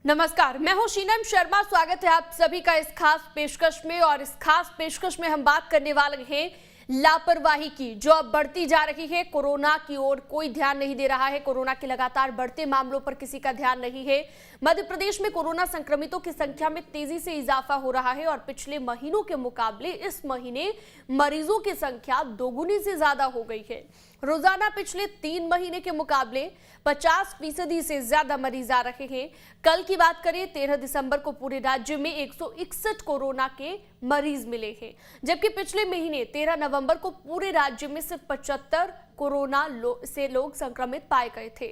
नमस्कार, मैं हूं शीनम शर्मा। स्वागत है आप सभी का इस खास पेशकश में। और इस खास पेशकश में हम बात करने वाले हैं लापरवाही की, जो अब बढ़ती जा रही है। कोरोना की ओर कोई ध्यान नहीं दे रहा है। कोरोना के लगातार बढ़ते मामलों पर किसी का ध्यान नहीं है। मध्य प्रदेश में कोरोना संक्रमितों की संख्या में तेजी से इजाफा हो रहा है और पिछले महीनों के मुकाबले इस महीने मरीजों की संख्या दोगुनी से ज्यादा हो गई है। रोजाना पिछले 3 महीने के मुकाबले 50% से ज्यादा मरीज आ रहे हैं। कल की बात करें, 13 दिसंबर को पूरे राज्य में 161 कोरोना के मरीज मिले हैं, जबकि पिछले महीने 13 नवंबर को पूरे राज्य में सिर्फ 75 कोरोना से लोग संक्रमित पाए गए थे।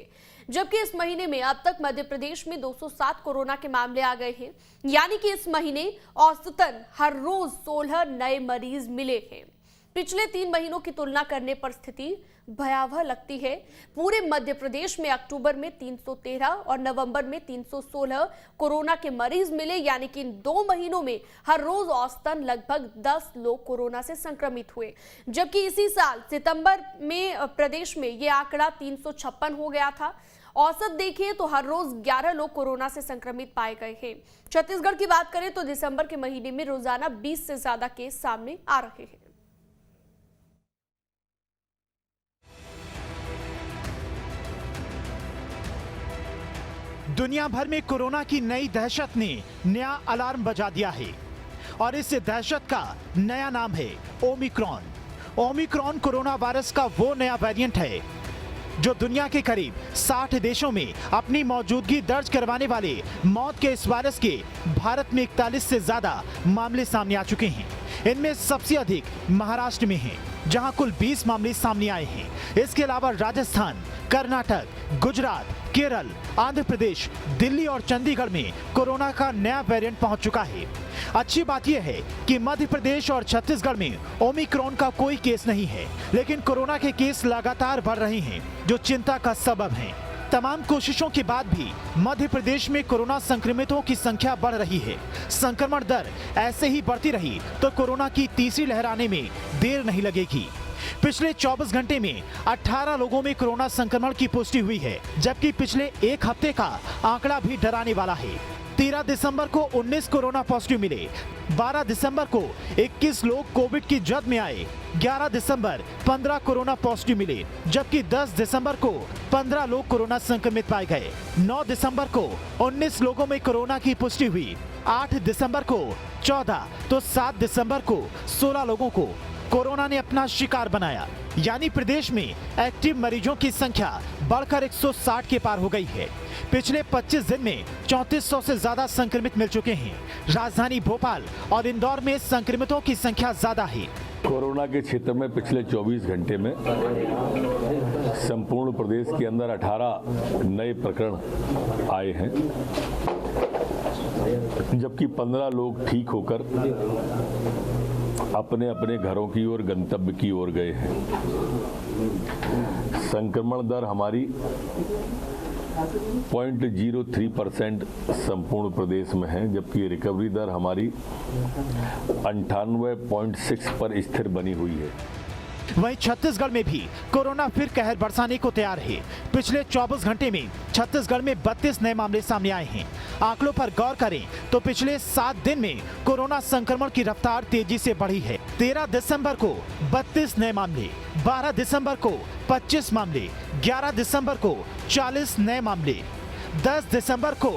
जबकि इस महीने में अब तक मध्य प्रदेश में 207 कोरोना के मामले आ गए हैं, यानी कि इस महीने औसतन हर रोज 16 नए मरीज मिले हैं। पिछले 3 महीनों की तुलना करने पर स्थिति भयावह लगती है। पूरे मध्य प्रदेश में अक्टूबर में 313 और नवंबर में 316 कोरोना के मरीज मिले, यानी कि इन 2 महीनों में हर रोज औसतन लगभग 10 लोग कोरोना से संक्रमित हुए। जबकि इसी साल सितंबर में प्रदेश में यह आंकड़ा 356 हो गया था। औसत देखिए तो हर रोज 11 लोग कोरोना से संक्रमित पाए गए हैं। छत्तीसगढ़ की बात करें तो दिसंबर के महीने में रोजाना 20 से ज्यादा केस सामने आ रहे हैं। दुनिया भर में कोरोना की नई दहशत ने नया अलार्म बजा दिया है और इस दहशत का नया नाम है ओमिक्रॉन। ओमिक्रॉन कोरोना वायरस का वो नया वेरिएंट है जो दुनिया के करीब 60 देशों में अपनी मौजूदगी दर्ज करवाने वाले मौत के इस वायरस के भारत में 41 से ज्यादा मामले सामने आ चुके हैं। इनमें सबसे अधिक महाराष्ट्र में हैं, जहां कुल 20 मामले सामने आए हैं। इसके अलावा राजस्थान, कर्नाटक, गुजरात, केरल, आंध्र प्रदेश, दिल्ली और चंडीगढ़ में कोरोना का नया वेरिएंट पहुंच चुका है। अच्छी बात यह है कि मध्य प्रदेश और छत्तीसगढ़ में ओमिक्रॉन का कोई केस नहीं है, लेकिन कोरोना के केस लगातार बढ़ रहे हैं, जो चिंता का सबब है। तमाम कोशिशों के बाद भी मध्य प्रदेश में कोरोना संक्रमितों की संख्या बढ़ रही है। संक्रमण दर ऐसे ही बढ़ती रही तो कोरोना की तीसरी लहर आने में देर नहीं लगेगी। पिछले 24 घंटे में 18 लोगों में कोरोना संक्रमण की पुष्टि हुई है, जबकि पिछले एक हफ्ते का आंकड़ा भी डराने वाला है। 13 दिसंबर को 19 कोरोना पॉजिटिव मिले, 12 दिसंबर को 21 लोग कोविड की जद में आए, 11 दिसंबर 15 कोरोना पॉजिटिव मिले, जबकि 10 दिसंबर को 15 लोग कोरोना संक्रमित पाए गए। 9 दिसंबर को 19 लोगों में कोरोना की पुष्टि हुई, 8 दिसंबर को 14 तो 7 दिसंबर को 16 लोगों को कोरोना ने अपना शिकार बनाया। यानी प्रदेश में एक्टिव मरीजों की संख्या बढ़कर 160 के पार हो गई है। पिछले 25 दिन में 3400 से ज्यादा संक्रमित मिल चुके हैं। राजधानी भोपाल और इंदौर में संक्रमितों की संख्या ज्यादा है। कोरोना के क्षेत्र में पिछले 24 घंटे में संपूर्ण प्रदेश के अंदर 18 नए प्रकरण आए हैं, जबकि 15 लोग ठीक होकर अपने अपने घरों की ओर, गंतव्य की ओर गए हैं। संक्रमण दर हमारी 0.03% संपूर्ण प्रदेश में है, जबकि रिकवरी दर हमारी 98.6 पर स्थिर बनी हुई है। वहीं छत्तीसगढ़ में भी कोरोना फिर कहर बरसाने को तैयार है। पिछले 24 घंटे में छत्तीसगढ़ में 32 नए मामले सामने आए हैं। आंकड़ों पर गौर करें तो पिछले 7 दिन में कोरोना संक्रमण की रफ्तार तेजी से बढ़ी है। 13 दिसंबर को 32 नए मामले, 12 दिसंबर को 25 मामले, 11 दिसंबर को 40 नए मामले, 10 दिसंबर को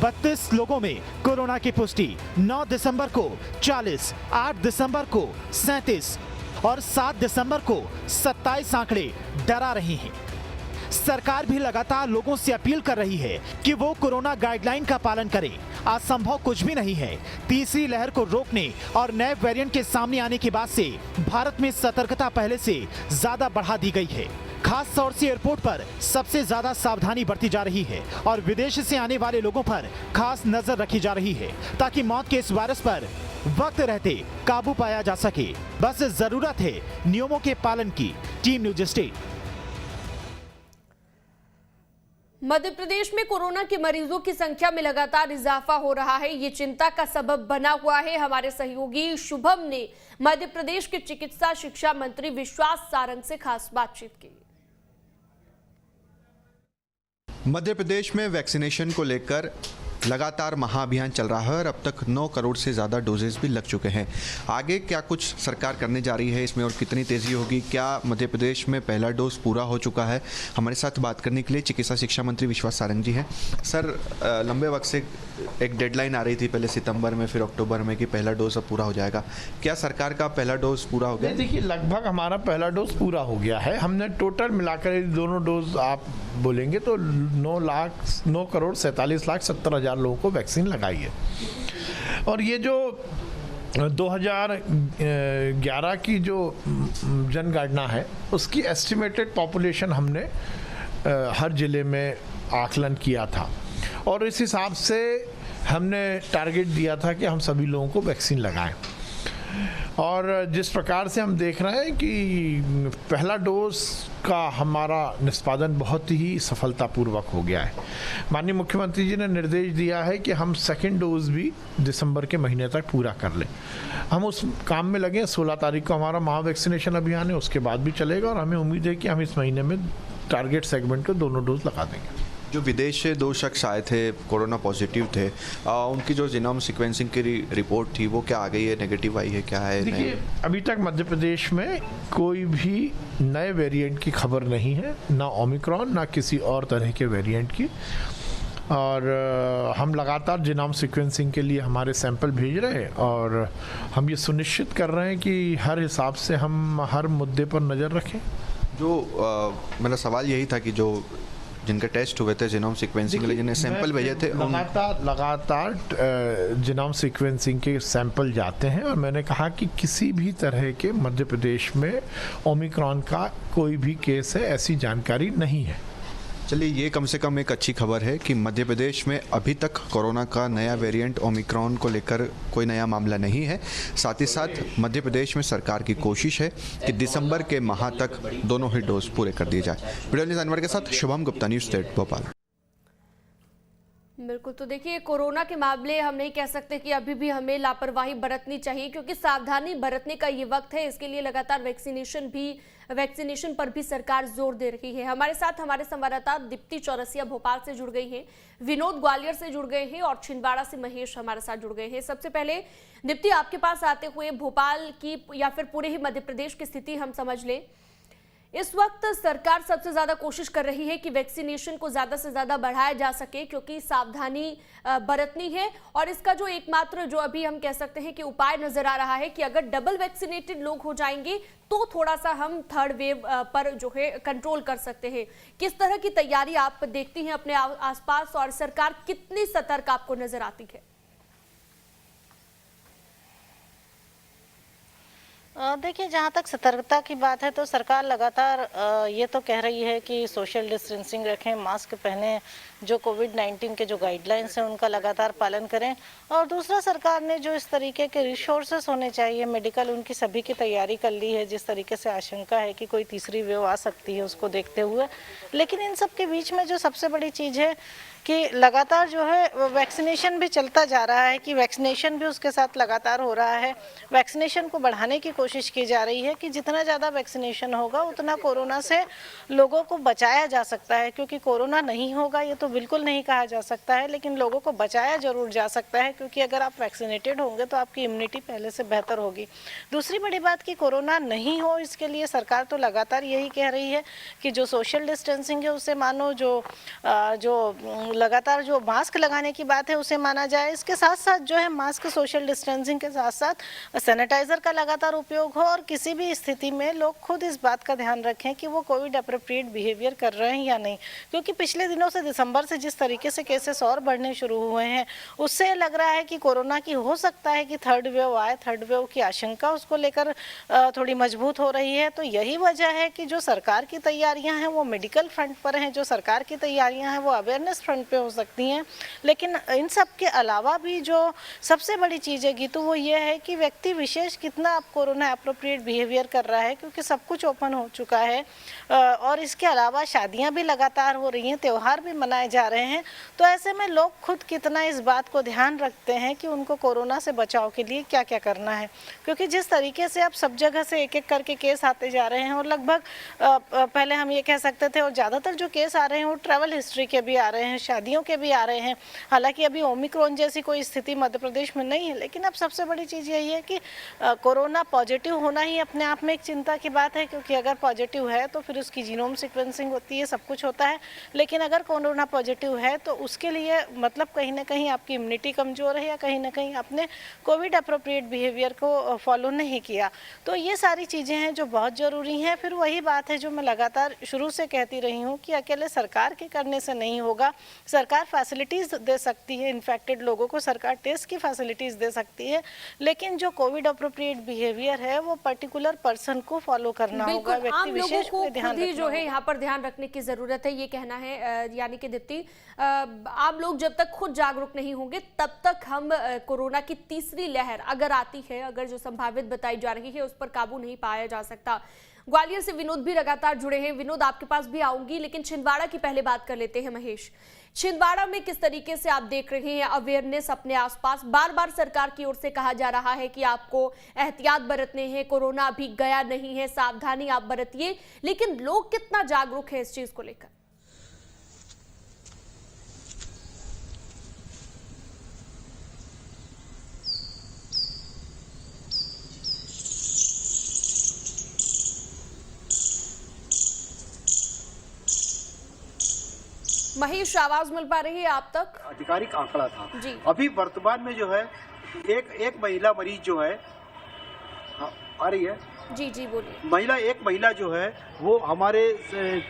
32 लोगों में कोरोना की पुष्टि, 9 दिसंबर को 40, 8 दिसंबर को 37 और 7 दिसंबर को 27 आंकड़े डरा रहे हैं। सरकार भी लगातार लोगों से अपील कर रही है कि वो कोरोना गाइडलाइन का पालन करें। असंभव कुछ भी नहीं है। तीसरी लहर को रोकने और नए वेरिएंट के सामने आने के बाद से भारत में सतर्कता पहले से ज्यादा बढ़ा दी गई है। खास तौर से एयरपोर्ट पर सबसे ज्यादा सावधानी बरती जा रही है और विदेश से आने वाले लोगों पर खास नजर रखी जा रही है, ताकि मौत के इस वायरस पर वक्त रहते काबू पाया जा सके। बस जरूरत है नियमों के पालन की। Team news state. Madhya Pradesh में कोरोना के मरीजों की संख्या में लगातार इजाफा हो रहा है। ये चिंता का सबब बना हुआ है। हमारे सहयोगी शुभम ने मध्य प्रदेश के चिकित्सा शिक्षा मंत्री विश्वास सारंग से खास बातचीत की। मध्य प्रदेश में वैक्सीनेशन को लेकर लगातार महाअभियान चल रहा है और अब तक 9 करोड़ से ज़्यादा डोजेस भी लग चुके हैं। आगे क्या कुछ सरकार करने जा रही है इसमें और कितनी तेज़ी होगी? क्या मध्य प्रदेश में पहला डोज पूरा हो चुका है? हमारे साथ बात करने के लिए चिकित्सा शिक्षा मंत्री विश्वास सारंग जी हैं। सर, लंबे वक्त से एक डेडलाइन आ रही थी, पहले सितंबर में फिर अक्टूबर में, कि पहला डोज अब पूरा हो जाएगा। क्या सरकार का पहला डोज पूरा हो गया? देखिए, लगभग हमारा पहला डोज पूरा हो गया है। हमने टोटल मिलाकर ये दोनों डोज आप बोलेंगे तो 9 करोड़ 47 लाख 70 हज़ार लोगों को वैक्सीन लगाई है। और ये जो 2011 की जो जनगणना है उसकी एस्टिमेटेड पॉपुलेशन हमने हर ज़िले में आकलन किया था और इस हिसाब से हमने टारगेट दिया था कि हम सभी लोगों को वैक्सीन लगाएं। और जिस प्रकार से हम देख रहे हैं कि पहला डोज का हमारा निष्पादन बहुत ही सफलतापूर्वक हो गया है। माननीय मुख्यमंत्री जी ने निर्देश दिया है कि हम सेकंड डोज भी दिसंबर के महीने तक पूरा कर लें। हम उस काम में लगे। 16 तारीख को हमारा महा वैक्सीनेशन अभियान है, उसके बाद भी चलेगा और हमें उम्मीद है कि हम इस महीने में टारगेट सेगमेंट को दोनों डोज लगा देंगे। जो विदेश से 2 शख्स आए थे, कोरोना पॉजिटिव थे, उनकी जो जीनोम सीक्वेंसिंग की रिपोर्ट थी वो क्या आ गई है? नेगेटिव आई है, क्या है? देखिए, अभी तक मध्य प्रदेश में कोई भी नए वेरिएंट की खबर नहीं है, ना ओमिक्रॉन ना किसी और तरह के वेरिएंट की। और हम लगातार जीनोम सीक्वेंसिंग के लिए हमारे सैंपल भेज रहे हैं और हम ये सुनिश्चित कर रहे हैं कि हर हिसाब से हम हर मुद्दे पर नज़र रखें। जो मेरा सवाल यही था कि जो जिनके टेस्ट हुए थे जीनोम सीक्वेंसिंग के लिए, जिन्हें सैंपल भेजे थे, लगातार जीनोम सीक्वेंसिंग के सैंपल जाते हैं और मैंने कहा कि किसी भी तरह के मध्य प्रदेश में ओमिक्रॉन का कोई भी केस है, ऐसी जानकारी नहीं है। चलिए, ये कम से कम एक अच्छी खबर है कि मध्य प्रदेश में अभी तक कोरोना का नया वेरिएंट ओमिक्रॉन को लेकर कोई नया मामला नहीं है। साथ ही साथ मध्य प्रदेश में सरकार की कोशिश है कि दिसंबर के माह तक दोनों ही डोज पूरे कर दिए जाए। वीडियो अनवर के साथ शुभम गुप्ता, न्यूज़ स्टेट भोपाल। बिल्कुल, तो देखिए, कोरोना के मामले हम नहीं कह सकते कि अभी भी हमें लापरवाही बरतनी चाहिए, क्योंकि सावधानी बरतने का ये वक्त है। इसके लिए लगातार वैक्सीनेशन पर भी सरकार जोर दे रही है। हमारे साथ हमारे संवाददाता दीप्ति चौरसिया भोपाल से जुड़ गई हैं, विनोद ग्वालियर से जुड़ गए हैं और छिंदवाड़ा से महेश हमारे साथ जुड़ गए हैं। सबसे पहले दीप्ति, आपके पास आते हुए भोपाल की या फिर पूरे ही मध्य प्रदेश की स्थिति हम समझ लें। इस वक्त सरकार सबसे ज्यादा कोशिश कर रही है कि वैक्सीनेशन को ज्यादा से ज्यादा बढ़ाया जा सके, क्योंकि सावधानी बरतनी है। और इसका जो एकमात्र जो अभी हम कह सकते हैं कि उपाय नजर आ रहा है कि अगर डबल वैक्सीनेटेड लोग हो जाएंगे तो थोड़ा सा हम थर्ड वेव पर जो है कंट्रोल कर सकते हैं। किस तरह की तैयारी आप देखती हैं अपने आसपास और सरकार कितनी सतर्क आपको नजर आती है? देखिए, जहाँ तक सतर्कता की बात है तो सरकार लगातार ये तो कह रही है कि सोशल डिस्टेंसिंग रखें, मास्क पहनें, जो कोविड-19 के जो गाइडलाइंस हैं उनका लगातार पालन करें। और दूसरा, सरकार ने जो इस तरीके के रिसोर्सेस होने चाहिए मेडिकल, उनकी सभी की तैयारी कर ली है। जिस तरीके से आशंका है कि कोई तीसरी वेव आ सकती है उसको देखते हुए, लेकिन इन सब के बीच में जो सबसे बड़ी चीज़ है कि लगातार जो है वैक्सीनेशन भी चलता जा रहा है, कि वैक्सीनेशन भी उसके साथ लगातार हो रहा है। वैक्सीनेशन को बढ़ाने की कोशिश की जा रही है कि जितना ज़्यादा वैक्सीनेशन होगा उतना कोरोना से लोगों को बचाया जा सकता है, क्योंकि कोरोना नहीं होगा ये तो बिल्कुल नहीं कहा जा सकता है, लेकिन लोगों को बचाया जरूर जा सकता है, क्योंकि अगर आप वैक्सीनेटेड होंगे तो आपकी इम्यूनिटी पहले से बेहतर होगी। दूसरी बड़ी बात कि कोरोना नहीं हो, इसके लिए सरकार तो लगातार यही कह रही है कि जो सोशल डिस्टेंसिंग है उसे मानो, जो लगातार जो मास्क लगाने की बात है उसे माना जाए। इसके साथ साथ जो है मास्क, सोशल डिस्टेंसिंग के साथ साथ सैनिटाइजर का लगातार उपयोग हो और किसी भी स्थिति में लोग खुद इस बात का ध्यान रखें कि वो कोविड अप्रोप्रिएट बिहेवियर कर रहे हैं या नहीं, क्योंकि पिछले दिनों से दिसंबर से जिस तरीके से केसेस और बढ़ने शुरू हुए हैं उससे लग रहा है कि कोरोना की हो सकता है कि थर्ड वेव आए। थर्ड वेव की आशंका उसको लेकर थोड़ी मजबूत हो रही है। तो यही वजह है कि जो सरकार की तैयारियां हैं वो मेडिकल फ्रंट पर हैं, जो सरकार की तैयारियां हैं वो अवेयरनेस फ्रंट पे हो सकती हैं, लेकिन इन सब के अलावा भी जो सबसे बड़ी चीज़ है गीतू वो ये है कि व्यक्ति विशेष कितना अब कोरोना अप्रोप्रिएट बिहेवियर कर रहा है, क्योंकि सब कुछ ओपन हो चुका है और इसके अलावा शादियां भी लगातार हो रही हैं, त्यौहार भी मनाए जा रहे हैं। तो ऐसे में लोग खुद कितना इस बात को ध्यान रखते हैं कि उनको कोरोना से बचाव के लिए क्या क्या करना है, क्योंकि जिस तरीके से अब सब जगह से एक एक करके केस आते जा रहे हैं और लगभग पहले हम ये कह सकते थे और ज़्यादातर जो केस आ रहे हैं वो ट्रैवल हिस्ट्री के भी आ रहे हैं, शादियों के भी आ रहे हैं। हालांकि अभी ओमिक्रॉन जैसी कोई स्थिति मध्य प्रदेश में नहीं है, लेकिन अब सबसे बड़ी चीज़ यही है कि कोरोना पॉजिटिव होना ही अपने आप में एक चिंता की बात है, क्योंकि अगर पॉजिटिव है तो फिर उसकी जीनोम सीक्वेंसिंग होती है, सब कुछ होता है। लेकिन अगर कोरोना पॉजिटिव है तो उसके लिए मतलब कहीं ना कहीं आपकी इम्यूनिटी कमज़ोर है या कहीं ना कहीं आपने कोविड अप्रोप्रिएट बिहेवियर को फॉलो नहीं किया। तो ये सारी चीज़ें हैं जो बहुत ज़रूरी हैं। फिर वही बात है जो मैं लगातार शुरू से कहती रही हूँ कि अकेले सरकार के करने से नहीं होगा। सरकार फैसिलिटीज़ दे सकती है, इन्फेक्टेड लोगों को सरकार टेस्ट की फैसिलिटीज़ दे सकती है, लेकिन जो कोविड अप्रोप्रिएट बिहेवियर है वो पर्टिकुलर पर्सन को फॉलो करना होगा, व्यक्ति विशेष को ध्यान रखना जो है यहाँ पर ध्यान रखने की जरूरत है, ये कहना है। यानी कि दीप्ति, आम लोग जब तक खुद जागरूक नहीं होंगे तब तक हम कोरोना की तीसरी लहर अगर आती है, अगर जो संभावित बताई जा रही है उस पर काबू नहीं पाया जा सकता। ग्वालियर से विनोद भी लगातार जुड़े हैं। विनोद, आपके पास भी आऊंगी, लेकिन छिंदवाड़ा की पहले बात कर लेते हैं। महेश, छिंदवाड़ा में किस तरीके से आप देख रहे हैं अवेयरनेस अपने आसपास? बार बार सरकार की ओर से कहा जा रहा है कि आपको एहतियात बरतने हैं, कोरोना अभी गया नहीं है, सावधानी आप बरतिए, लेकिन लोग कितना जागरूक है इस चीज को लेकर? महेश, आवाज मिल पा रही है आप तक? आधिकारिक आंकड़ा था जी। अभी वर्तमान में जो है एक महिला मरीज जो है आ रही है। जी जी बोलिए। एक महिला जो है वो हमारे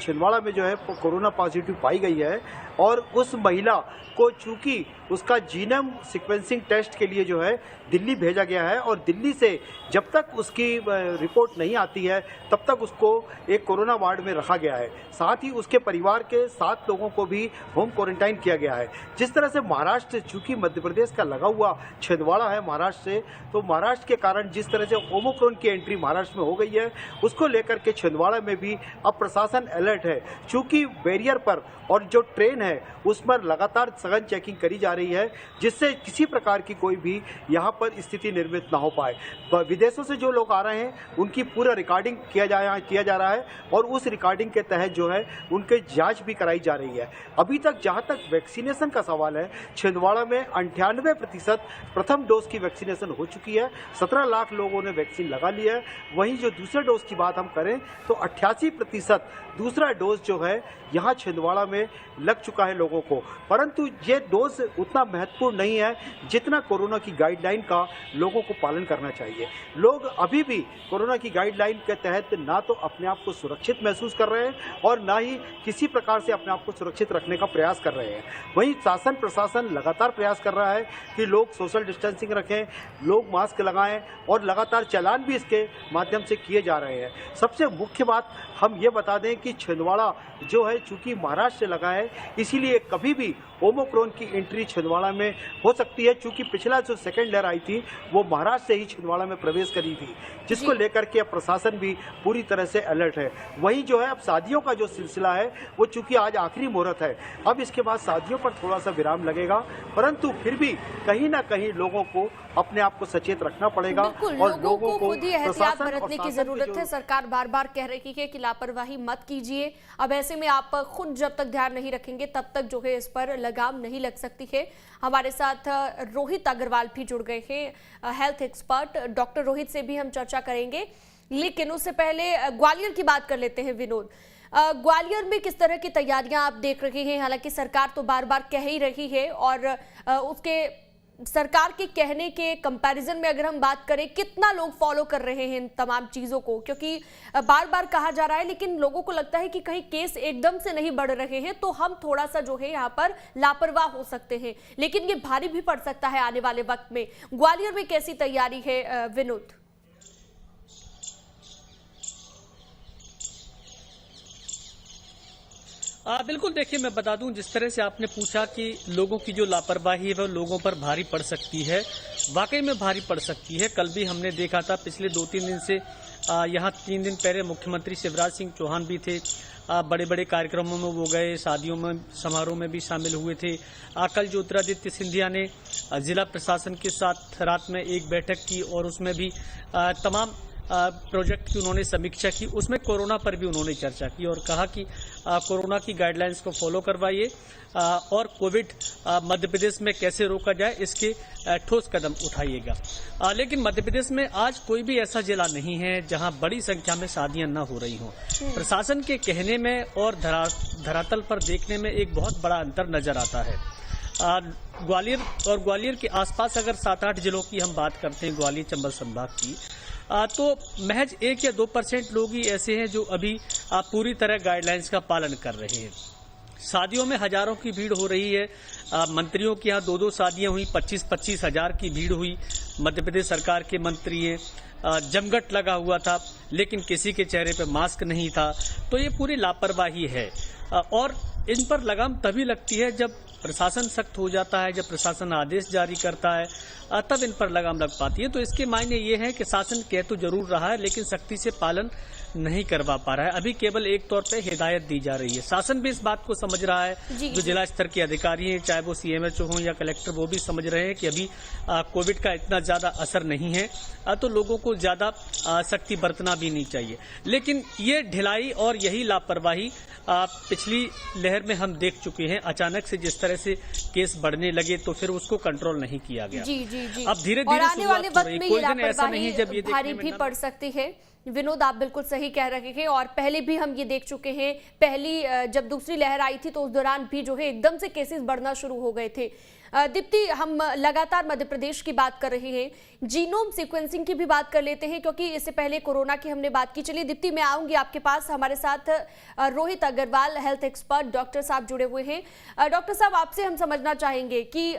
छिंदवाड़ा में जो है कोरोना पॉजिटिव पाई गई है, और उस महिला को चूंकि उसका जीनोम सीक्वेंसिंग टेस्ट के लिए जो है दिल्ली भेजा गया है, और दिल्ली से जब तक उसकी रिपोर्ट नहीं आती है तब तक उसको एक कोरोना वार्ड में रखा गया है। साथ ही उसके परिवार के 7 लोगों को भी होम क्वारंटाइन किया गया है। जिस तरह से महाराष्ट्र, चूंकि मध्य प्रदेश का लगा हुआ छिंदवाड़ा है महाराष्ट्र से, तो महाराष्ट्र के कारण जिस तरह से ओमिक्रॉन की एंट्री महाराष्ट्र में हो गई है, उसको लेकर के छिंदवाड़ा में भी अब प्रशासन अलर्ट है। चूंकि बैरियर पर और जो ट्रेन है उस पर लगातार सघन चेकिंग करी जा रही है, जिससे किसी प्रकार की कोई भी यहाँ पर स्थिति निर्मित ना हो पाए। विदेशों से जो लोग आ रहे हैं उनकी पूरा रिकॉर्डिंग किया जा रहा है, और उस रिकॉर्डिंग के तहत जो है उनके जांच भी कराई जा रही है। अभी तक जहां तक वैक्सीनेशन का सवाल है, छिंदवाड़ा में 98% प्रथम डोज की वैक्सीनेशन हो चुकी है। 17 लाख लोगों ने वैक्सीन लगा ली है। वहीं जो दूसरे डोज की बात हम करें तो 88% दूसरा डोज जो है यहाँ छिंदवाड़ा में लग चुका है लोगों को। परंतु ये डोज उतना महत्वपूर्ण नहीं है जितना कोरोना की गाइडलाइन का लोगों को पालन करना चाहिए। लोग अभी भी कोरोना की गाइडलाइन के तहत ना तो अपने आप को सुरक्षित महसूस कर रहे हैं और ना ही किसी प्रकार से अपने आप को सुरक्षित रखने का प्रयास कर रहे हैं। वहीं शासन प्रशासन लगातार प्रयास कर रहा है कि लोग सोशल डिस्टेंसिंग रखें, लोग मास्क लगाएं, और लगातार चालान भी इसके माध्यम से किए जा रहे हैं। सबसे मुख्य बात हम ये बता दें कि छिंदवाड़ा जो है चूंकि महाराष्ट्र से लगा है, इसीलिए कभी भी ओमिक्रॉन की एंट्री छिंदवाड़ा में हो सकती है। चूंकि पिछला जो सेकेंड लहर आई थी वो महाराष्ट्र से ही छिंदवाड़ा में प्रवेश करी थी, जिसको लेकर के अब प्रशासन भी पूरी तरह से अलर्ट है। वहीं जो है अब शादियों का जो सिलसिला है वो चूंकि आज आखिरी मुहूर्त है, अब इसके बाद शादियों पर थोड़ा सा विराम लगेगा, परंतु फिर भी कहीं ना कहीं लोगों को अपने आप को सचेत रखना पड़ेगा और लोगों को खुद ही एहतियात बरतने की जरूरत है। सरकार बार बार कह रही है कि लापरवाही मत कीजिए। अब ऐसे में आप खुद जब तक ध्यान नहीं रखेंगे तब तक जो है इस पर लगाम नहीं लग सकती है। हमारे साथ रोहित अग्रवाल भी जुड़ गए हैं, हेल्थ एक्सपर्ट। डॉक्टर रोहित से भी हम चर्चा करेंगे, लेकिन उससे पहले ग्वालियर की बात कर लेते हैं। विनोद, ग्वालियर में किस तरह की तैयारियां आप देख रहे हैं? हालांकि सरकार तो बार बार कह ही रही है, और उसके सरकार के कहने के कंपैरिजन में अगर हम बात करें, कितना लोग फॉलो कर रहे हैं इन तमाम चीजों को? क्योंकि बार बार कहा जा रहा है, लेकिन लोगों को लगता है कि कहीं केस एकदम से नहीं बढ़ रहे हैं तो हम थोड़ा सा जो है यहाँ पर लापरवाह हो सकते हैं, लेकिन ये भारी भी पड़ सकता है आने वाले वक्त में। ग्वालियर में कैसी तैयारी है विनोद? बिल्कुल, देखिए मैं बता दूं, जिस तरह से आपने पूछा कि लोगों की जो लापरवाही है वह लोगों पर भारी पड़ सकती है, वाकई में भारी पड़ सकती है। कल भी हमने देखा था, पिछले 2-3 दिन से यहाँ 3 दिन पहले मुख्यमंत्री शिवराज सिंह चौहान भी थे, बड़े बड़े कार्यक्रमों में वो गए, शादियों में समारोह में भी शामिल हुए थे। कल ज्योतिरादित्य सिंधिया ने जिला प्रशासन के साथ रात में एक बैठक की और उसमें भी तमाम प्रोजेक्ट की उन्होंने समीक्षा की, उसमें कोरोना पर भी उन्होंने चर्चा की और कहा कि कोरोना की गाइडलाइंस को फॉलो करवाइए और कोविड मध्य प्रदेश में कैसे रोका जाए इसके ठोस कदम उठाइएगा। लेकिन मध्य प्रदेश में आज कोई भी ऐसा जिला नहीं है जहां बड़ी संख्या में शादियां न हो रही हों। प्रशासन के कहने में और धरातल पर देखने में एक बहुत बड़ा अंतर नजर आता है। ग्वालियर के आसपास अगर 7-8 जिलों की हम बात करते हैं, ग्वालियर चंबल संभाग की, तो महज 1 या 2% लोग ही ऐसे हैं जो अभी पूरी तरह गाइडलाइंस का पालन कर रहे हैं। शादियों में हजारों की भीड़ हो रही है। मंत्रियों की यहाँ 2-2 शादियां हुई, 25-25 हजार की भीड़ हुई। मध्य प्रदेश सरकार के मंत्री हैं, जमघट लगा हुआ था, लेकिन किसी के चेहरे पे मास्क नहीं था। तो ये पूरी लापरवाही है और इन पर लगाम तभी लगती है जब प्रशासन सख्त हो जाता है, जब प्रशासन आदेश जारी करता है, तब इन पर लगाम लग पाती है। तो इसके मायने ये है कि शासन कह तो जरूर रहा है लेकिन सख्ती से पालन नहीं करवा पा रहा है। अभी केवल एक तौर पे हिदायत दी जा रही है। शासन भी इस बात को समझ रहा है, जो जिला स्तर के अधिकारी हैं, चाहे वो CMHO हो या कलेक्टर, वो भी समझ रहे हैं कि अभी कोविड का इतना ज्यादा असर नहीं है, तो लोगों को ज्यादा सख्ती बरतना भी नहीं चाहिए। लेकिन ये ढिलाई और यही लापरवाही पिछली लहर में हम देख चुके हैं। अचानक से जिस तरह से केस बढ़ने लगे तो फिर उसको कंट्रोल नहीं किया गया। जी। अब धीरे-धीरे आने वाले वक्त में ये लापरवाही जब भारी भी पड़ सकती है। विनोद, आप बिल्कुल सही कह रहे हैं और पहले भी हम ये देख चुके हैं। पहली जब दूसरी लहर आई थी तो उस दौरान भी जो है एकदम से केसेस बढ़ना शुरू हो गए थे। दीप्ति, हम लगातार मध्य प्रदेश की बात कर रहे हैं, जीनोम सीक्वेंसिंग की भी बात कर लेते हैं क्योंकि इससे पहले कोरोना की हमने बात की। चलिए दीप्ति, मैं आऊंगी आपके पास। हमारे साथ Rohit Agarwal, health expert doctor साहब जुड़े हुए हैं। डॉक्टर साहब, आपसे हम समझना चाहेंगे कि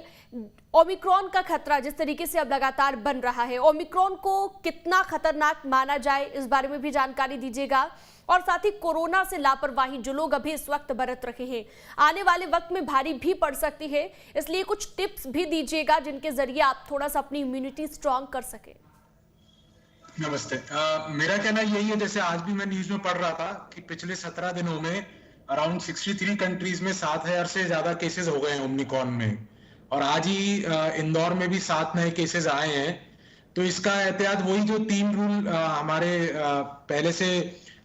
ओमिक्रॉन का खतरा जिस तरीके से अब लगातार बन रहा है, ओमिक्रॉन को कितना खतरनाक माना जाए, इस बारे में भी जानकारी दीजिएगा। और साथ ही कोरोना से लापरवाही जो लोग अभी इस वक्त बरत रहे हैं, आने वाले वक्त में भारी भी पड़ सकती है, इसलिए कुछ टिप्स भी दीजिएगा जिनके जरिए आप थोड़ा सा अपनी इम्यूनिटी स्ट्रांग कर सके। नमस्ते। मेरा कहना यही है, जैसे आज भी मैं न्यूज में पढ़ रहा था कि पिछले 17 दिनों में अराउंड 63 कंट्रीज में 7000 से ज्यादा केसेस हो गए हैं ओमिक्रॉन में, और आज ही इंदौर में भी 7 नए केसेस आए हैं। तो इसका एहतियात वही जो 3 रूल हमारे पहले से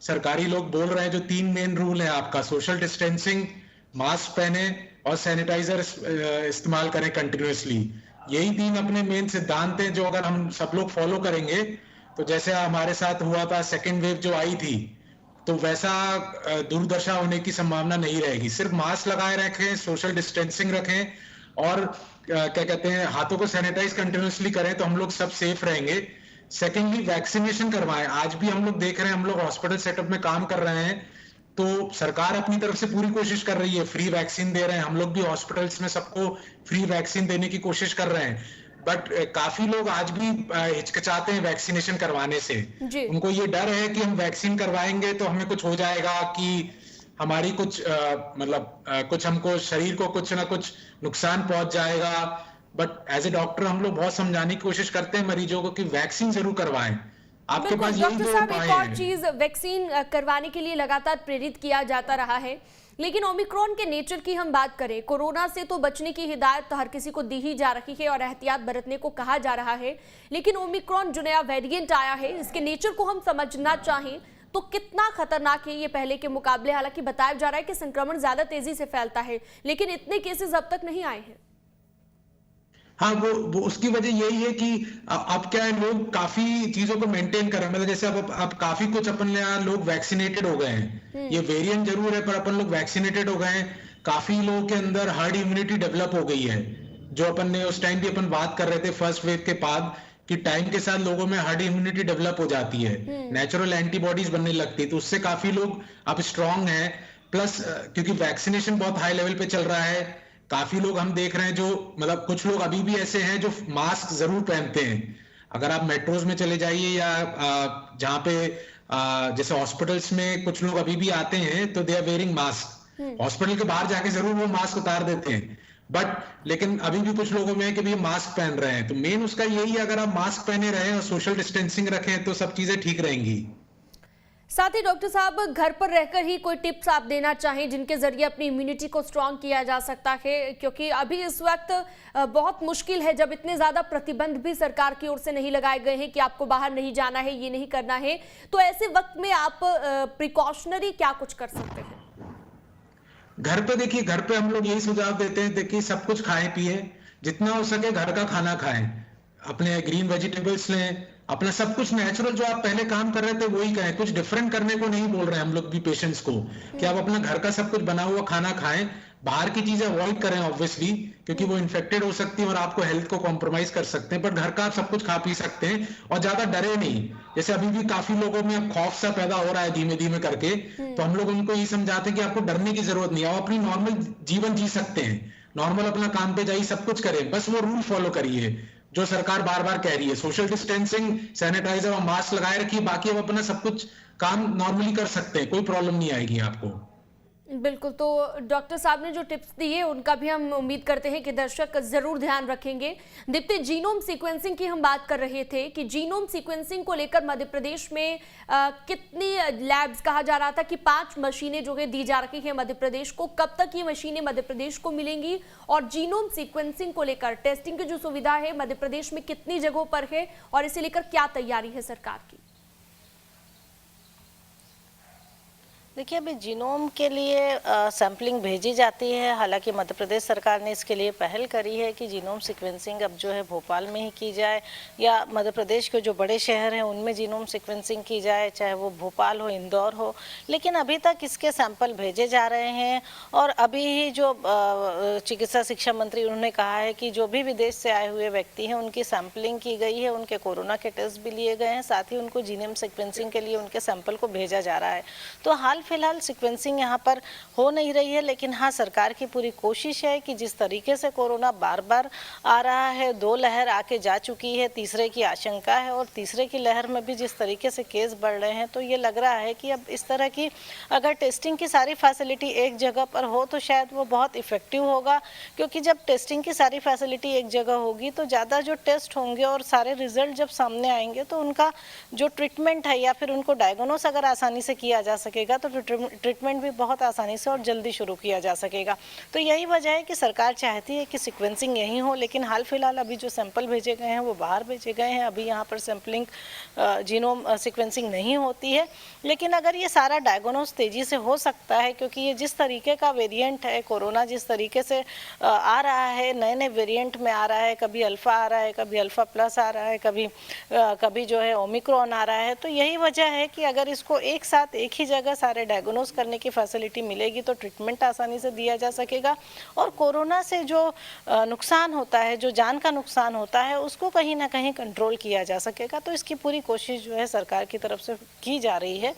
सरकारी लोग बोल रहे हैं, जो 3 मेन रूल है आपका, सोशल डिस्टेंसिंग, मास्क पहने और सैनिटाइजर इस्तेमाल करें कंटिन्यूअसली। यही 3 अपने मेन सिद्धांत हैं जो अगर हम सब लोग फॉलो करेंगे तो जैसे हमारे साथ हुआ था सेकेंड वेव जो आई थी, तो वैसा दुर्दशा होने की संभावना नहीं रहेगी। सिर्फ मास्क लगाए रखें, सोशल डिस्टेंसिंग रखें और क्या कहते हैं, हाथों को सैनिटाइज कंटिन्यूअसली करें तो हम लोग सब सेफ रहेंगे। सेकेंडली, वैक्सीनेशन करवाएं। आज भी हम लोग देख रहे हैं, हम लोग हॉस्पिटल सेटअप में काम कर रहे हैं तो सरकार अपनी तरफ से पूरी कोशिश कर रही है, फ्री वैक्सीन दे रहे हैं। हम लोग भी हॉस्पिटल्स में सबको फ्री वैक्सीन देने की कोशिश कर रहे हैं, बट काफी लोग आज भी हिचकिचाते हैं वैक्सीनेशन करवाने से। उनको ये डर है कि हम वैक्सीन करवाएंगे तो हमें कुछ हो जाएगा, कि हमारी कुछ कुछ हमको शरीर को कुछ ना कुछ नुकसान पहुंच जाएगा। बट एज ए डॉक्टर हम लोग बहुत समझाने की कोशिश करते हैं मरीजों को कि वैक्सीन जरूर करवाएं। आपके पास यही दो उपाय हैं। एक और चीज, वैक्सीन करवाने के लिए लगातार प्रेरित किया जाता रहा है, लेकिन ओमिक्रॉन के नेचर की हम बात करें, कोरोना से तो बचने की हिदायत हर किसी को दी ही जा रही है और एहतियात बरतने को कहा जा रहा है, लेकिन ओमिक्रॉन जो नया वेरिएंट आया है, इसके नेचर को हम समझना चाहें तो कितना खतरनाक है ये पहले के मुकाबले। हालांकि बताया जा रहा है कि संक्रमण ज्यादा तेजी से फैलता है, लेकिन इतने केसेस अब तक नहीं आए हैं। हाँ, वो उसकी वजह यही है कि अब क्या है, लोग काफी चीजों को मेंटेन कर रहे हैं। मतलब जैसे अब काफी कुछ अपन यहाँ लोग वैक्सीनेटेड हो गए हैं। ये वेरिएंट जरूर है पर अपन लोग वैक्सीनेटेड हो गए हैं। काफी लोगों के अंदर हर्ड इम्यूनिटी डेवलप हो गई है, जो अपन ने उस टाइम भी अपन बात कर रहे थे फर्स्ट वेव के बाद, कि टाइम के साथ लोगों में हर्ड इम्यूनिटी डेवलप हो जाती है, नेचुरल एंटीबॉडीज बनने लगती है, तो उससे काफी लोग अब स्ट्रांग हैं। प्लस क्योंकि वैक्सीनेशन बहुत हाई लेवल पे चल रहा है, काफी लोग हम देख रहे हैं जो मतलब कुछ लोग अभी भी ऐसे हैं जो मास्क जरूर पहनते हैं। अगर आप मेट्रोज में चले जाइए या जहाँ पे जैसे हॉस्पिटल्स में कुछ लोग अभी भी आते हैं तो they are wearing mask. Hospital के बाहर जाके जरूर वो मास्क उतार देते हैं, बट लेकिन अभी भी कुछ लोगों में है कि भी मास्क पहन रहे हैं। तो मेन उसका यही है, अगर आप मास्क पहने रहे और सोशल डिस्टेंसिंग रखें तो सब चीजें ठीक रहेंगी। साथ ही डॉक्टर साहब, घर पर रहकर ही कोई टिप्स आप देना चाहें जिनके जरिए अपनी इम्यूनिटी को स्ट्रांग किया जा सकता है, क्योंकि अभी इस वक्त बहुत मुश्किल है जब इतने ज्यादा प्रतिबंध भी सरकार की ओर से नहीं लगाए गए हैं कि आपको बाहर नहीं जाना है, ये नहीं करना है, तो ऐसे वक्त में आप प्रिकॉशनरी क्या कुछ कर सकते हैं? घर पे देखिए, घर पे हम लोग यही सुझाव देते हैं, देखिए सब कुछ खाएं पिए, जितना हो सके घर का खाना खाएं, अपने ग्रीन वेजिटेबल्स लें, अपना सब कुछ नेचुरल जो आप पहले काम कर रहे थे वही करें, कुछ डिफरेंट करने को नहीं बोल रहे हैं हम लोग भी पेशेंट्स को कि आप अपना घर का सब कुछ बना हुआ खाना खाएं, बाहर की चीजें अवॉइड करें ऑब्वियसली, क्योंकि वो इन्फेक्टेड हो सकती है और आपको हेल्थ को कॉम्प्रोमाइज कर सकते हैं, पर घर का आप सब कुछ खा पी सकते हैं और ज्यादा डरे नहीं। जैसे अभी भी काफी लोगों में अब खौफ सा पैदा हो रहा है धीमे धीमे करके, तो हम लोग उनको ये समझाते हैं कि आपको डरने की जरूरत नहीं है, आप अपनी नॉर्मल जीवन जी सकते हैं, नॉर्मल अपना काम पे जाइए, सब कुछ करें, बस वो रूल फॉलो करिए जो सरकार बार बार कह रही है, सोशल डिस्टेंसिंग, सैनिटाइजर और मास्क लगाए रखिए, बाकी अब अपना सब कुछ काम नॉर्मली कर सकते हैं, कोई प्रॉब्लम नहीं आएगी आपको। बिल्कुल, तो डॉक्टर साहब ने जो टिप्स दिए उनका भी हम उम्मीद करते हैं कि दर्शक जरूर ध्यान रखेंगे। दीप्ति, जीनोम सीक्वेंसिंग की हम बात कर रहे थे कि जीनोम सीक्वेंसिंग को लेकर मध्य प्रदेश में कितनी लैब्स, कहा जा रहा था कि 5 मशीनें जो है दी जा रही हैं मध्य प्रदेश को, कब तक ये मशीनें मध्य प्रदेश को मिलेंगी और जीनोम सीक्वेंसिंग को लेकर टेस्टिंग की जो सुविधा है मध्य प्रदेश में कितनी जगहों पर है और इसे लेकर क्या तैयारी है सरकार की? देखिए, अभी जीनोम के लिए सैम्पलिंग भेजी जाती है, हालांकि मध्य प्रदेश सरकार ने इसके लिए पहल करी है कि जीनोम सीक्वेंसिंग अब जो है भोपाल में ही की जाए या मध्य प्रदेश के जो बड़े शहर हैं उनमें जीनोम सीक्वेंसिंग की जाए, चाहे वो भोपाल हो, इंदौर हो, लेकिन अभी तक इसके सैंपल भेजे जा रहे हैं। और अभी ही जो चिकित्सा शिक्षा मंत्री उन्होंने कहा है कि जो भी विदेश से आए हुए व्यक्ति हैं उनकी सैंपलिंग की गई है, उनके कोरोना के टेस्ट भी लिए गए हैं, साथ ही उनको जीनोम सीक्वेंसिंग के लिए उनके सैंपल को भेजा जा रहा है। तो हाल फिलहाल सीक्वेंसिंग यहाँ पर हो नहीं रही है, लेकिन हाँ, सरकार की पूरी कोशिश है कि जिस तरीके से कोरोना बार बार आ रहा है, 2 लहर आके जा चुकी है, तीसरे की आशंका है और तीसरे की लहर में भी जिस तरीके से केस बढ़ रहे हैं, तो ये लग रहा है कि अब इस तरह की अगर टेस्टिंग की सारी फैसिलिटी एक जगह पर हो तो शायद वो बहुत इफेक्टिव होगा, क्योंकि जब टेस्टिंग की सारी फैसिलिटी एक जगह होगी तो ज़्यादा जो टेस्ट होंगे और सारे रिजल्ट जब सामने आएंगे तो उनका जो ट्रीटमेंट है या फिर उनको डायग्नोस अगर आसानी से किया जा सकेगा तो ट्रीटमेंट भी बहुत आसानी से और जल्दी शुरू किया जा सकेगा। तो यही वजह है कि सरकार चाहती है कि सीक्वेंसिंग यहीं हो, लेकिन हाल फिलहाल अभी जो सैंपल भेजे गए हैं वो बाहर भेजे गए हैं, अभी यहाँ पर सैंपलिंग जीनोम सीक्वेंसिंग नहीं होती है। लेकिन अगर ये सारा डायग्नोस तेज़ी से हो सकता है, क्योंकि ये जिस तरीके का वेरिएंट है, कोरोना जिस तरीके से आ रहा है, नए नए वेरिएंट में आ रहा है, कभी अल्फ़ा आ रहा है, कभी अल्फ़ा प्लस आ रहा है, कभी जो है ओमिक्रॉन आ रहा है, तो यही वजह है कि अगर इसको एक साथ एक ही जगह सारे डायग्नोस करने की फैसिलिटी मिलेगी तो ट्रीटमेंट आसानी से दिया जा सकेगा और कोरोना से जो नुकसान होता है, जो जान का नुकसान होता है, उसको कहीं ना कहीं कंट्रोल किया जा सकेगा। तो इसकी पूरी कोशिश जो है सरकार की तरफ से की जा रही है।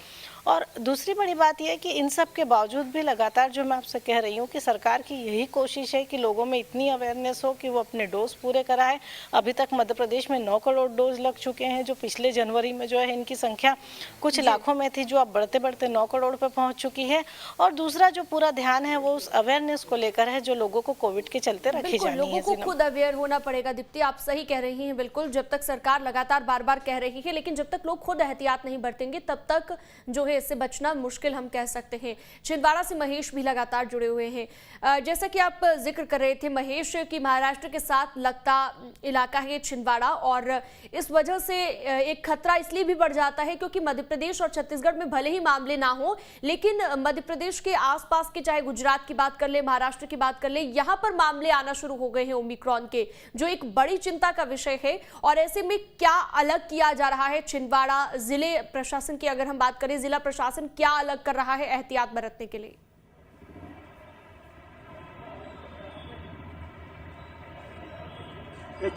और दूसरी बड़ी बात यह है कि इन सब के बावजूद भी लगातार जो मैं आपसे कह रही हूँ कि सरकार की यही कोशिश है कि लोगों में इतनी अवेयरनेस हो कि वो अपने डोज पूरे कराएं। अभी तक मध्य प्रदेश में 9 करोड़ डोज लग चुके हैं, जो पिछले जनवरी में जो है इनकी संख्या कुछ लाखों में थी, जो अब बढ़ते बढ़ते 9 करोड़ पे पहुंच चुकी है। और दूसरा जो पूरा ध्यान है वो उस अवेयरनेस को लेकर है जो लोगों को कोविड के चलते रखी जानी है। लोगों को खुद अवेयर होना पड़ेगा। दीप्ति, आप सही कह रही हैं, बिल्कुल। जब तक सरकार लगातार बार बार कह रही है, लेकिन जब तक लोग खुद एहतियात नहीं बरतेंगे तब तक जो है इससे बचना मुश्किल हम कह सकते हैं। छिंदवाड़ा से महेश भी लगातार जुड़े हुए हैं। जैसा कि आप जिक्र कर रहे थे महेश कि महाराष्ट्र के साथ लगता इलाका है छिंदवाड़ा, और इस वजह से एक खतरा इसलिए भी बढ़ जाता है क्योंकि मध्य प्रदेश और छत्तीसगढ़ में भले ही मामले ना हो, लेकिन मध्य प्रदेश के आसपास के, चाहे गुजरात की बात कर ले, महाराष्ट्र की बात कर ले, यहाँ पर मामले आना शुरू हो गए हैं ओमिक्रॉन के, जो एक बड़ी चिंता का विषय है। और ऐसे में क्या अलग किया जा रहा है छिंदवाड़ा जिले प्रशासन की, अगर हम बात करें जिला प्रशासन क्या अलग कर रहा है एहतियात बरतने के लिए?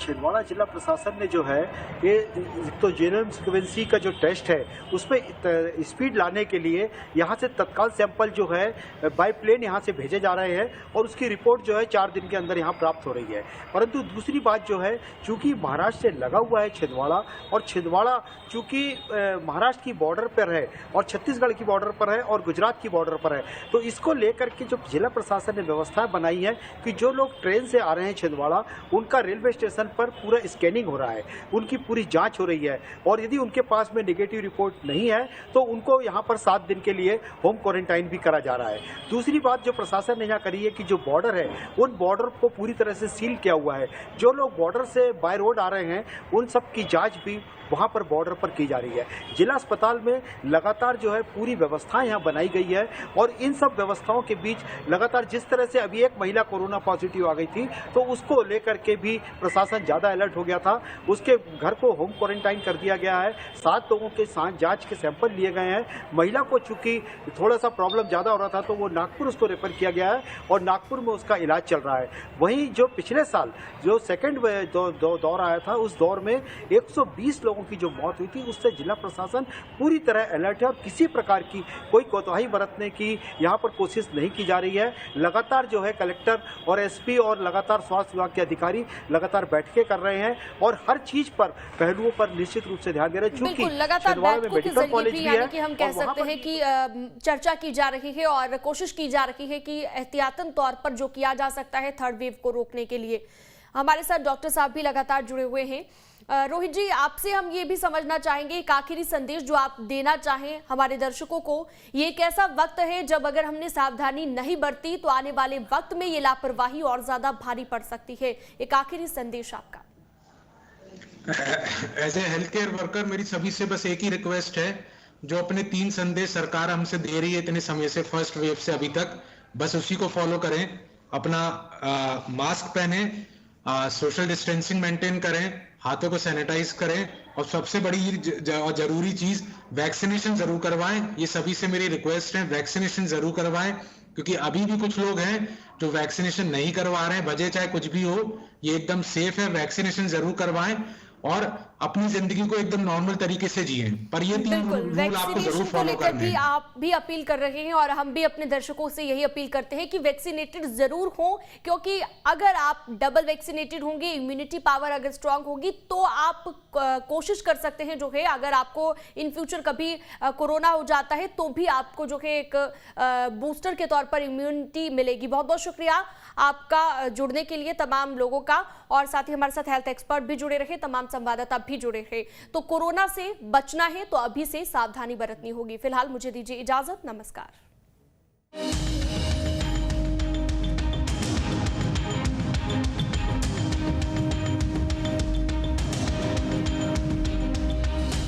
छिंदवाड़ा जिला प्रशासन ने जो है ये तो जीनोम सीक्वेंसिंग का जो टेस्ट है उसमें स्पीड लाने के लिए यहाँ से तत्काल सैंपल जो है बाय प्लेन यहाँ से भेजे जा रहे हैं और उसकी रिपोर्ट जो है 4 दिन के अंदर यहाँ प्राप्त हो रही है। परंतु दूसरी बात जो है, चूंकि महाराष्ट्र से लगा हुआ है छिंदवाड़ा, और छिंदवाड़ा चूंकि महाराष्ट्र की बॉर्डर पर है और छत्तीसगढ़ की बॉर्डर पर है और गुजरात की बॉर्डर पर है, तो इसको लेकर के जो जिला प्रशासन ने व्यवस्था बनाई है कि जो लोग ट्रेन से आ रहे हैं छिंदवाड़ा, उनका रेलवे स्टेशन स्टेशन पर पूरा स्कैनिंग हो रहा है, उनकी पूरी जांच हो रही है और यदि उनके पास में नेगेटिव रिपोर्ट नहीं है तो उनको यहाँ पर 7 दिन के लिए होम क्वारंटाइन भी करा जा रहा है। दूसरी बात जो प्रशासन ने यहाँ करी है कि जो बॉर्डर है उन बॉर्डर को पूरी तरह से सील किया हुआ है। जो लोग बॉर्डर से बाय रोड आ रहे हैं उन सब की जाँच भी वहाँ पर बॉर्डर पर की जा रही है। जिला अस्पताल में लगातार जो है पूरी व्यवस्थाएं यहाँ बनाई गई है और इन सब व्यवस्थाओं के बीच लगातार जिस तरह से अभी एक महिला कोरोना पॉजिटिव आ गई थी तो उसको लेकर के भी प्रशासन ज़्यादा अलर्ट हो गया था। उसके घर को होम क्वारंटाइन कर दिया गया है। 7 लोगों के जांच के सैंपल लिए गए हैं। महिला को चूंकि थोड़ा सा प्रॉब्लम ज़्यादा हो रहा था तो वो नागपुर उसको रेफर किया गया है और नागपुर में उसका इलाज चल रहा है। वहीं जो पिछले साल जो सेकेंड दौर आया था उस दौर में 120 लोगों की जो मौत हुई थी उससे जिला प्रशासन पूरी तरह अलर्ट है और किसी प्रकार की कोई कोताही बरतने की यहाँ पर कोशिश नहीं की जा रही है। लगातार जो है कलेक्टर और एसपी और लगातार स्वास्थ्य विभाग के अधिकारी लगातार बैठकें कर रहे हैं और हर चीज पर पहलुओं पर निश्चित रूप से ध्यान दे रहे हैं। बिल्कुल, लगातार बैठकों के जरिए भी यानी कि हम कह सकते हैं कि चर्चा की जा रही है और कोशिश की जा रही है कि एहतियातन तौर पर जो किया जा सकता है थर्ड वेव को रोकने के लिए। हमारे साथ डॉक्टर साहब भी लगातार जुड़े हुए हैं। रोहित जी, आपसे हम ये भी समझना चाहेंगे एक आखिरी संदेश जो आप देना चाहें हमारे दर्शकों को। ये एक ऐसा वक्त है जब अगर हमने सावधानी नहीं बरती तो आने वाले वक्त में ये लापरवाही और ज्यादा भारी पड़ सकती है। एक आखिरी संदेश आपका। As a health care worker मेरी सभी से बस एक ही रिक्वेस्ट है, जो अपने 3 संदेश सरकार हमसे दे रही है इतने समय से, फर्स्ट वेव से अभी तक, बस उसी को फॉलो करें। अपना मास्क पहने, सोशल डिस्टेंसिंग मेंटेन करें, हाथों को सैनिटाइज करें और सबसे बड़ी और जरूरी चीज वैक्सीनेशन जरूर करवाएं। ये सभी से मेरी रिक्वेस्ट है, वैक्सीनेशन जरूर करवाएं, क्योंकि अभी भी कुछ लोग हैं जो वैक्सीनेशन नहीं करवा रहे हैं, वजह चाहे कुछ भी हो, ये एकदम सेफ है। वैक्सीनेशन जरूर करवाएं और अपनी जिंदगी को एकदम नॉर्मल तरीके से जिए। पर ये 3 रूल आपको जरूर फॉलो करने हैं। आप भी अपील कर रहे हैं और हम भी अपने दर्शकों से यही अपील करते हैं कि वैक्सीनेटेड जरूर हो, क्योंकि अगर आप डबल वैक्सीनेटेड होंगे, इम्यूनिटी पावर अगर स्ट्रांग होगी तो आप कोशिश कर सकते हैं जो है, अगर आपको इन फ्यूचर कभी कोरोना हो जाता है तो भी आपको जो है एक बूस्टर के तौर पर इम्यूनिटी मिलेगी। बहुत बहुत शुक्रिया आपका जुड़ने के लिए तमाम लोगों का, और साथ ही हमारे साथ हेल्थ एक्सपर्ट भी जुड़े रहे, तमाम संवाददाता भी जुड़े रहे। तो कोरोना से बचना है तो अभी से सावधानी बरतनी होगी। फिलहाल मुझे दीजिए इजाजत, नमस्कार।